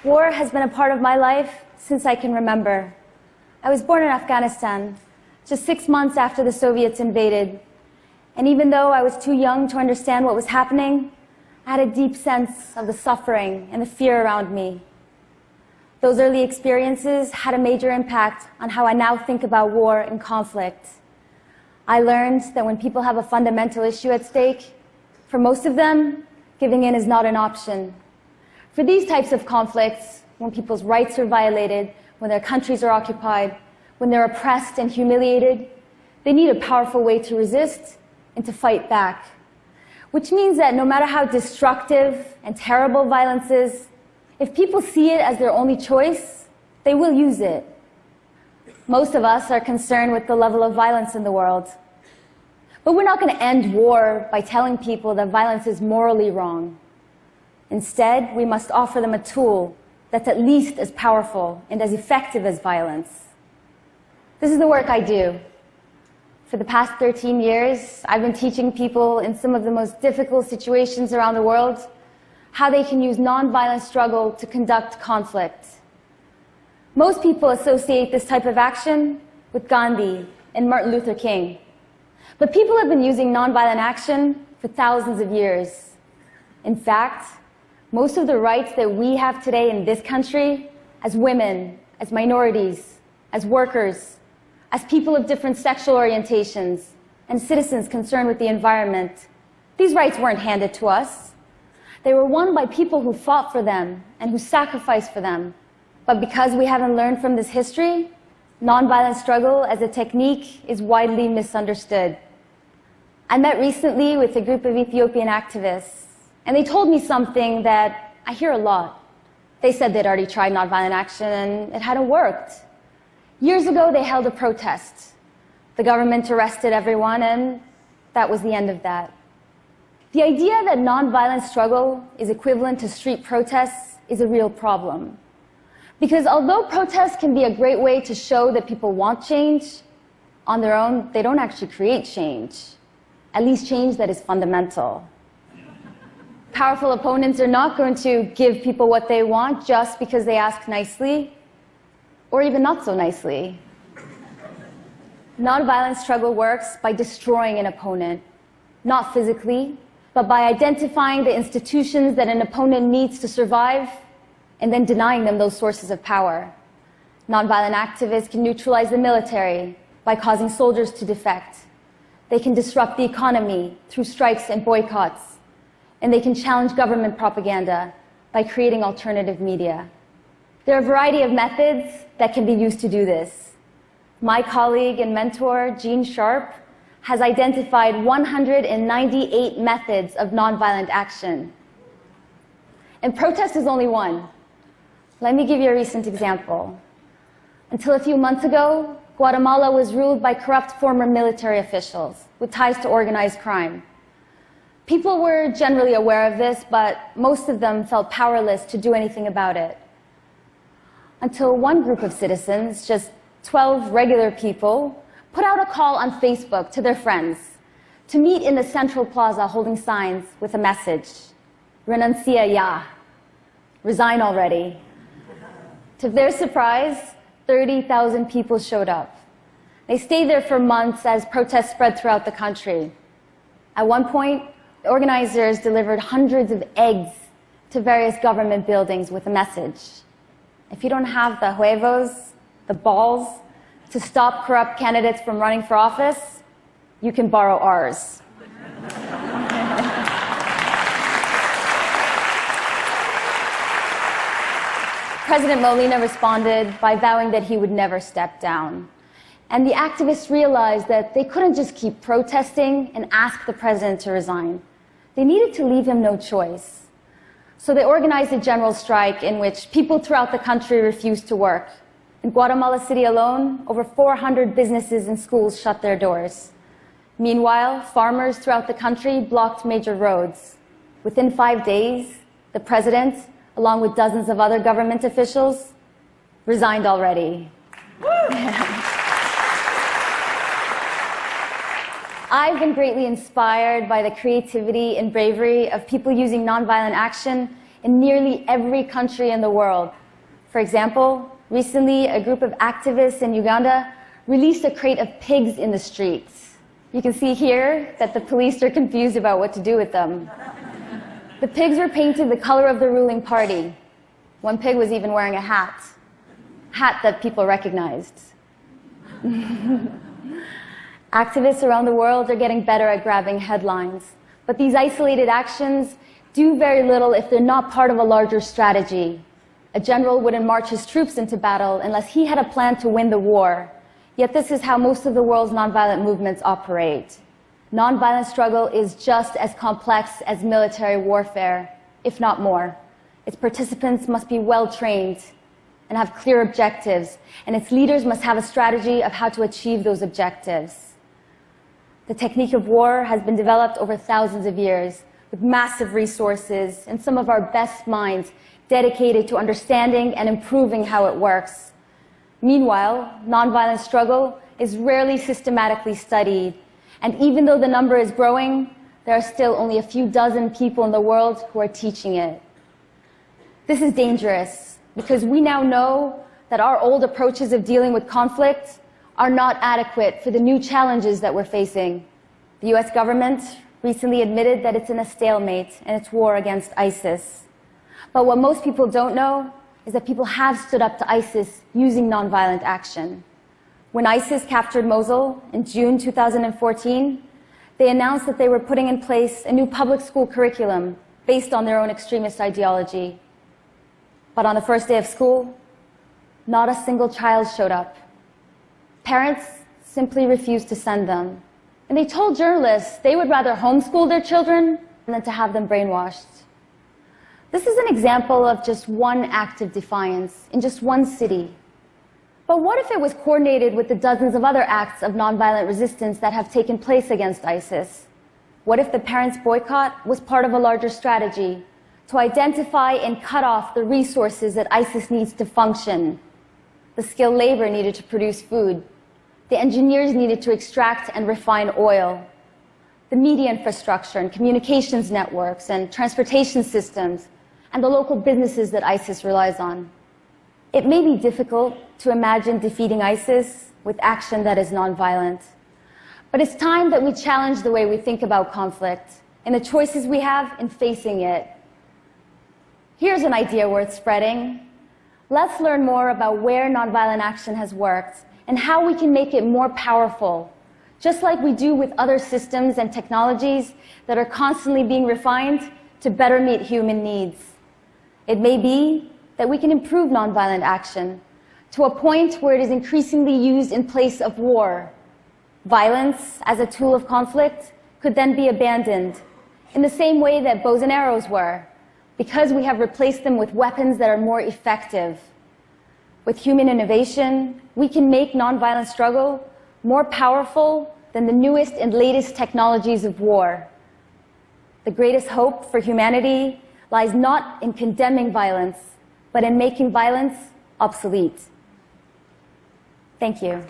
War has been a part of my life since I can remember. I was born in Afghanistan, just 6 months after the Soviets invaded. And even though I was too young to understand what was happening, I had a deep sense of the suffering and the fear around me. Those early experiences had a major impact on how I now think about war and conflict. I learned that when people have a fundamental issue at stake, for most of them, giving in is not an option. For these types of conflicts, when people's rights are violated, when their countries are occupied, when they're oppressed and humiliated, they need a powerful way to resist and to fight back. Which means that no matter how destructive and terrible violence is, if people see it as their only choice, they will use it. Most of us are concerned with the level of violence in the world. But we're not going to end war by telling people that violence is morally wrong. Instead, we must offer them a tool that's at least as powerful and as effective as violence. This is the work I do. For the past 13 years, I've been teaching people in some of the most difficult situations around the world how they can use nonviolent struggle to conduct conflict. Most people associate this type of action with Gandhi and Martin Luther King. But people have been using nonviolent action for thousands of years. In fact, most of the rights that we have today in this country, as women, as minorities, as workers, as people of different sexual orientations, and citizens concerned with the environment, these rights weren't handed to us. They were won by people who fought for them and who sacrificed for them. But because we haven't learned from this history, nonviolent struggle as a technique is widely misunderstood. I met recently with a group of Ethiopian activists, and they told me something that I hear a lot. They said they'd already tried nonviolent action and it hadn't worked. Years ago, they held a protest. The government arrested everyone, and that was the end of that. The idea that nonviolent struggle is equivalent to street protests is a real problem. Because although protests can be a great way to show that people want change, on their own, they don't actually create change. At least change that is fundamental. Powerful opponents are not going to give people what they want just because they ask nicely, or even not so nicely. Nonviolent struggle works by destroying an opponent, not physically, but by identifying the institutions that an opponent needs to survive and then denying them those sources of power. Nonviolent activists can neutralize the military by causing soldiers to defect. They can disrupt the economy through strikes and boycotts. And they can challenge government propaganda by creating alternative media. There are a variety of methods that can be used to do this. My colleague and mentor, Jean Sharp, has identified 198 methods of nonviolent action. And protest is only one. Let me give you a recent example. Until a few months ago, Guatemala was ruled by corrupt former military officials with ties to organized crime. People were generally aware of this, but most of them felt powerless to do anything about it. Until one group of citizens, just 12 regular people, put out a call on Facebook to their friends to meet in the central plaza holding signs with a message, "Renuncia ya," resign already. To their surprise, 30,000 people showed up. They stayed there for months as protests spread throughout the country. At one point, the organizers delivered hundreds of eggs to various government buildings with a message. If you don't have the huevos, the balls, to stop corrupt candidates from running for office, you can borrow ours. President Molina responded by vowing that he would never step down. And the activists realized that they couldn't just keep protesting and ask the president to resign. They needed to leave him no choice. So they organized a general strike in which people throughout the country refused to work. In Guatemala City alone, over 400 businesses and schools shut their doors. Meanwhile, farmers throughout the country blocked major roads. Within 5 days, the president, along with dozens of other government officials, resigned already. I've been greatly inspired by the creativity and bravery of people using nonviolent action in nearly every country in the world. For example, recently a group of activists in Uganda released a crate of pigs in the streets. You can see here that the police are confused about what to do with them. The pigs were painted the color of the ruling party. One pig was even wearing a hat that people recognized. Activists around the world are getting better at grabbing headlines, but these isolated actions do very little if they're not part of a larger strategy. A general wouldn't march his troops into battle unless he had a plan to win the war. Yet this is how most of the world's nonviolent movements operate. Nonviolent struggle is just as complex as military warfare, if not more. Its participants must be well trained and have clear objectives, and its leaders must have a strategy of how to achieve those objectives. The technique of war has been developed over thousands of years, with massive resources and some of our best minds dedicated to understanding and improving how it works. Meanwhile, nonviolent struggle is rarely systematically studied, and even though the number is growing, there are still only a few dozen people in the world who are teaching it. This is dangerous because we now know that our old approaches of dealing with conflict are not adequate for the new challenges that we're facing. The US government recently admitted that it's in a stalemate in its war against ISIS. But what most people don't know is that people have stood up to ISIS using nonviolent action. When ISIS captured Mosul in June 2014, they announced that they were putting in place a new public school curriculum based on their own extremist ideology. But on the first day of school, not a single child showed up. Parents simply refused to send them. And they told journalists they would rather homeschool their children than to have them brainwashed. This is an example of just one act of defiance in just one city. But what if it was coordinated with the dozens of other acts of nonviolent resistance that have taken place against ISIS? What if the parents' boycott was part of a larger strategy to identify and cut off the resources that ISIS needs to function? The skilled labor needed to produce food. The engineers needed to extract and refine oil. The media infrastructure and communications networks and transportation systems, and the local businesses that ISIS relies on. It may be difficult to imagine defeating ISIS with action that is nonviolent. But it's time that we challenge the way we think about conflict and the choices we have in facing it. Here's an idea worth spreading. Let's learn more about where nonviolent action has worked and how we can make it more powerful, just like we do with other systems and technologies that are constantly being refined to better meet human needs. It may be that we can improve nonviolent action to a point where it is increasingly used in place of war. Violence as a tool of conflict could then be abandoned in the same way that bows and arrows were, because we have replaced them with weapons that are more effective. With human innovation, we can make nonviolent struggle more powerful than the newest and latest technologies of war. The greatest hope for humanity lies not in condemning violence, but in making violence obsolete. Thank you.